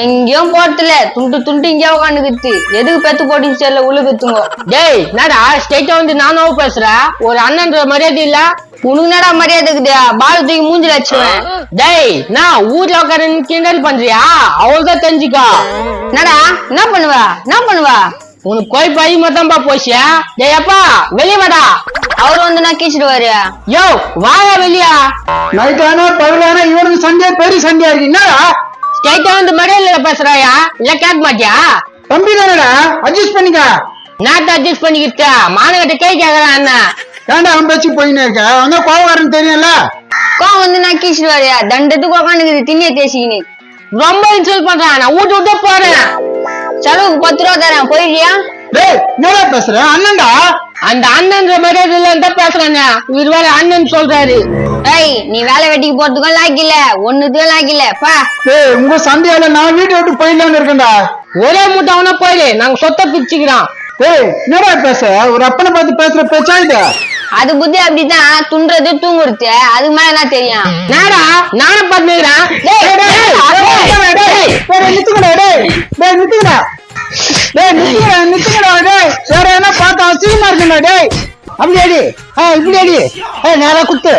எங்கேயும் போறதுல துண்டு துண்டு இங்கே உட்காந்துக்கிட்டு எதுக்கு பெத்து போட்டு செல்ல உழுகுத்துங்க. டேய் என்னடா ஸ்டேட்டா வந்து நானும் பேசுறேன், ஒரு அண்ணன்ற மரியாதை இல்ல உனக்கு என்னடா மரியாதை இருக்குதா? பால் தூக்கி மூஞ்சில வச்சுவேன். டேய் நான் ஊர்ல உட்கார கிண்டல் பண்றியா? அவள்தான் தெரிஞ்சுக்கா. என்னடா என்ன பண்ணுவா? உனக்கு கோய் பை மொத்தம்பா போச்சு. டேய் அப்பா வெளியே வாடா. அவரு வந்து நான் கீச்சிடுவாரு. யோ வாயா வெளியா. நைட்டானா பகலானா இவருக்கு சண்டே பெரிய சண்டையா இருக்கு. என்னடா ஸ்டேட்டா வந்து மரியாதையில பேசுறாயா இல்ல கேட்க மாட்டியா? தம்பி தானடா, அட்ஜஸ்ட் பண்ணிக்க. நான் அட்ஜஸ்ட் பண்ணிக்கிட்ட மானகிட்ட கேட்கிறான் அண்ணா. ஏன்டா அவன் பேச்சு போயின்னு இருக்க? அவன் கோவக்காரன் தெரியும்ல. கோவம் வந்து நான் கீச்சிடுவாரு. தண்டத்துக்கு உட்காந்துக்குது திண்ணிய தேசிக்கினு. ரொம்ப இன்சல்ட் பண்றான். நான் விட்டு போறேன். செலவுக்கு 10 ரூபா தரேன், போயிடுறியா? டேய் என்னடா பேசுற? அண்ணன்டா. அந்த அண்ணன்ற மரியாதை இல்ல பேசுறாங்க. இவர் வேற அண்ணன் சொல்றாரு. ஏய் நீ வேலை வெட்டிக்கு போறதுக்கும் லாய்க்கில்ல, ஒண்ணுத்துக்கும் லாய்க்கில்ல பா. டேய் உங்க சண்டையால நான் வீட்டை விட்டு போயிடலான்னு இருக்கேன்டா. ஒரே முட்டவனா போயிடு, நாங்க சொத்தை பிச்சுக்கிறோம். டேய் என்னடா பேச? ஒரு அப்பனை பார்த்து பேசுற பேச்சா இது? அது புத்தி அப்படிதான், துண்டுறது தூங்குறது. அதுக்கு மேல என்ன தெரியும்? நாடா நானும் பாத்துக்கிறேன். வேற என்ன பார்த்தா அசிங்கமா இருக்குடா. டேய் அப்படி அடி, இப்படி அடி, நேரா குத்து.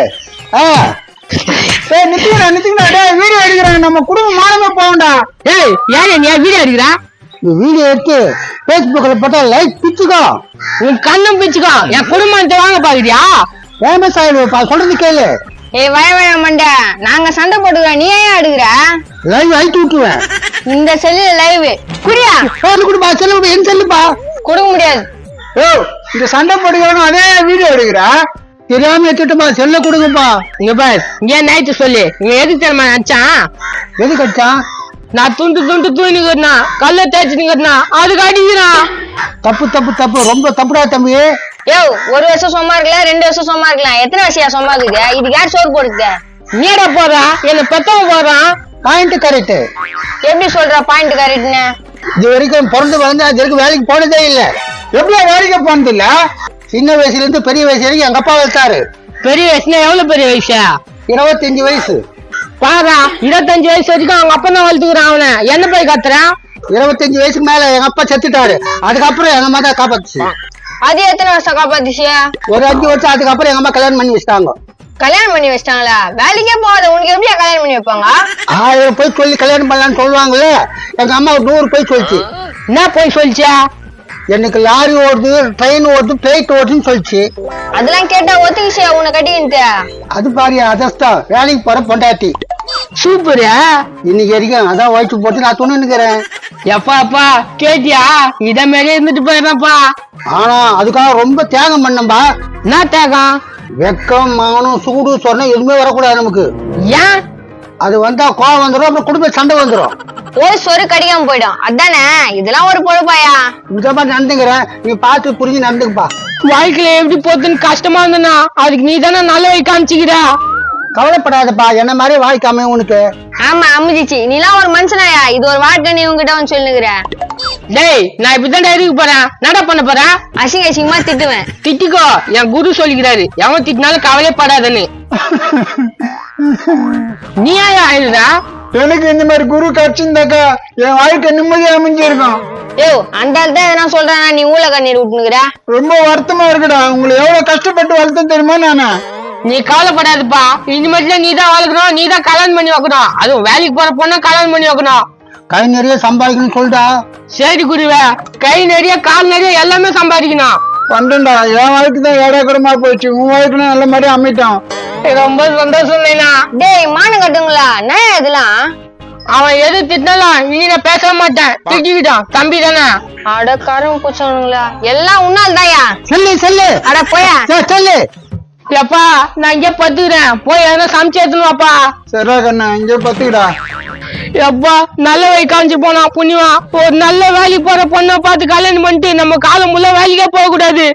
நித்துக்கடா. டேய் வீடியோ எடுக்கிறாங்க, நம்ம குடும்பம் மானமே போகண்டா. ஏய் ஏன் நீ வீடியோ எடுக்கிறா? வீடியோ எடுத்து பேஸ்புக்ல போட்டா லைக் பிச்சுக்கோ. உன் கண்ணும் பிச்சுக்கோ. என் குடும்பத்தை வாங்க பாக்குறியா? ஃபேமஸ் ஆயிடுவா. சொல்றது கேளு. ஏய் வய மண்ட, நாங்க சண்டை போட்டுக்கிறோம், நீ ஏன் எடுக்கிற? லைவ் ஆயிட்டு விட்டுருவேன். இந்த செல்லுல லைவ் குடியா? கொடுப்பா செல்லு, என் செல்லுப்பா. கொடுக்க முடியாது. ஓ இந்த சண்டை போட்டுக்கிறோம், அதே வீடியோ எடுக்கிறா. தெரியாம எடுத்துட்டுப்பா, செல்ல கொடுங்கப்பா. இங்க பாரு, இங்க நைட்டு சொல்லு. இங்க எதுக்கு தெரியுமா நினைச்சான்? எது கட்சான்? நான் துண்டு தூணிக்கிறனா, கல்ல தேய்ச்சிக்கிறனா, அதுக்கு அடிக்கிறான். தப்பு ரொம்ப தப்புடா தம்பி. யோ 1 வருஷம் சும்மா இருக்கலாம், 2 வருஷம் சும்மா இருக்கலாம். எத்தனை வருஷம் சும்மா இருக்கு? இதுக்கு யார் சோறு போடுது? நீடா போறான், என்ன பெத்தவன் போறான். Point correct. எப்படி சொல்ற பாயிண்ட் கரெக்ட்னு? இது வரைக்கும் பிறந்து வளர்ந்து அது வரைக்கும் வேலைக்கு போனதே இல்ல. எப்படியா வேலைக்கு போனது இல்ல? சின்ன வயசுல இருந்து பெரிய வயசு வரைக்கும் எங்க அப்பா வளர்த்தாரு. பெரிய வயசுனா எவ்வளவு பெரிய வயசா? 25 வயசு. பாரா 25 வயசு வரைக்கும் அவங்க அப்பா தான் வளர்த்துக்கிறான். அவனை என்ன போய் கத்துறான்? 25 வயசுக்கு மேல எங்க அப்பா செத்துட்டாரு. அதுக்கப்புறம் எங்க அம்மா தான் காப்பாத்துச்சு. அது எத்தனை வருஷம் காப்பாத்துச்சு? ஒரு 5 வருஷம். அதுக்கப்புறம் எங்க அம்மா கல்யாணம் பண்ணி வச்சிட்டாங்க. கல்யாணம் பண்ணி வச்சிட்டாங்களா? வேலைக்கே போகாத உனக்கு எப்படியா கல்யாணம் பண்ணி வைப்பாங்க? 1000 போய் சொல்லி கல்யாணம் பண்ணலான்னு சொல்லுவாங்களே. எங்க அம்மா 100 போய் சொல்லிச்சு. என்ன போய் சொல்லிச்சா? எனக்கு லாரி ஓடுது, ட்ரெயின் ஓடுது, பிளைட் ஓடுதுன்னு சொல்லிச்சு. அதெல்லாம் கேட்டா ஒத்துக்கிச்சியா உன்னை கட்டிக்கிட்டு? அது பாரு அதஸ்தான் வேலைக்கு போற பொண்டாட்டி. சூப்பரு. இன்னைக்கு வரைக்கும் அதான் வயிற்று போட்டு நான் துணி நிக்கிறேன். அப்பா கேட்டியா? இத மாதிரியே இருந்துட்டு போயிடறப்பா. ஆனா அதுக்காக ரொம்ப தியாகம் பண்ணம்பா. என்ன தியாகம்? வெக்கம் மானம் சூடு சொன்ன எதுவுமே வரக்கூடாது நமக்கு. ஏன்? அது வந்தா கோவம் வந்துடும், அப்புறம் குடும்ப சண்டை வந்துடும். ஒரு சொரு கடிக்காம போயிடும். அதானே? இதெல்லாம் ஒரு பொறுப்பாயா? இந்த மாதிரி நடந்துக்கிறேன், நீ பார்த்து புரிஞ்சு நடந்துக்குப்பா. வாழ்க்கையில எப்படி போத்துன்னு கஷ்டமா இருந்தனா அதுக்கு நீ தானே நல்ல வழி காமிச்சுக்கிற. கவலைப்படாதப்பா, என்ன மாதிரி வாழ்க்காம உனக்கு. ஆமா அம்முதிச்சு, நீலாம் ஒரு மனுஷனாயா? இது ஒரு வாழ்க்கை நீ உங்ககிட்ட வந்து சொல்லுங்கிற. டேய் நான் இப்பதான் இருக்க போறேன். நட பண்ண போறேன். அசிங்கமா திட்டுவேன். திட்டிக்கோ, என் குரு சொல்லிக்கிறாரு, எவன் திட்டினாலும் கவலைப்படாதன்னு. நீ ஏன் ஆயிடுறா? எனக்கு இந்த மாதிரி குரு கிடைச்சிருந்தாக்கா என் வாழ்க்கை நிம்மதியா அமைஞ்சிருக்கும். யோ அந்த ஆள் தான் எதனா சொல்றானா, நீ ஊழ கண்ணீர் விட்டுனுக்குற? ரொம்ப வருத்தமா இருக்குடா. உங்களை எவ்வளவு கஷ்டப்பட்டு வளர்த்து தெரியுமா நானு. நீ கவலைப்படாதுப்பா. இனிமேட்டு நீ தான் வளர்க்கணும், நீ தான் கல்யாணம் பண்ணி வைக்கணும். அதுவும் வேலைக்கு போற பொண்ணா கல்யாணம் பண்ணி வைக்கணும். கை நிறைய சம்பாதிக்கணும்னு சொல்லிட்டா. சரி குருவே, கை நிறைய கால் நிறைய எல்லாமே சம்பாதிக்கணும். பண்றேன்டா. என் வாழ்க்கை தான் ஏடாக்குறமா போயிடுச்சு. உன் வாழ்க்கை நல்ல மாதிரி அமைட்டான். ரொம்ப சந்தோஷம் இல்லைனா? டேய் மானம் கட்டுங்களா? நான் இதெல்லாம் அவன் எது திட்டினாலும் இனி நான் பேச மாட்டேன். திட்டிக்கிட்டான் தம்பி தானே. அட கரும் பூச்சவனுங்களா, எல்லாம் உன்னால் தாயா. சொல்லு அட போயா. சொல்லு. எப்பா நான் இங்கே பத்துக்கிறேன், போய் எதனா சமைச்சு எடுத்துன்னு வாப்பா. சரிடா கண்ணா, இங்கே பத்துக்கிடா. எப்பா நல்ல வழி காமிச்சு போனா புண்ணியமா. ஒரு நல்ல வேலைக்கு போற பொண்ணை பார்த்து கல்யாணம் பண்ணிட்டு நம்ம காலம் முள்ள வேலைக்கே போக கூடாது.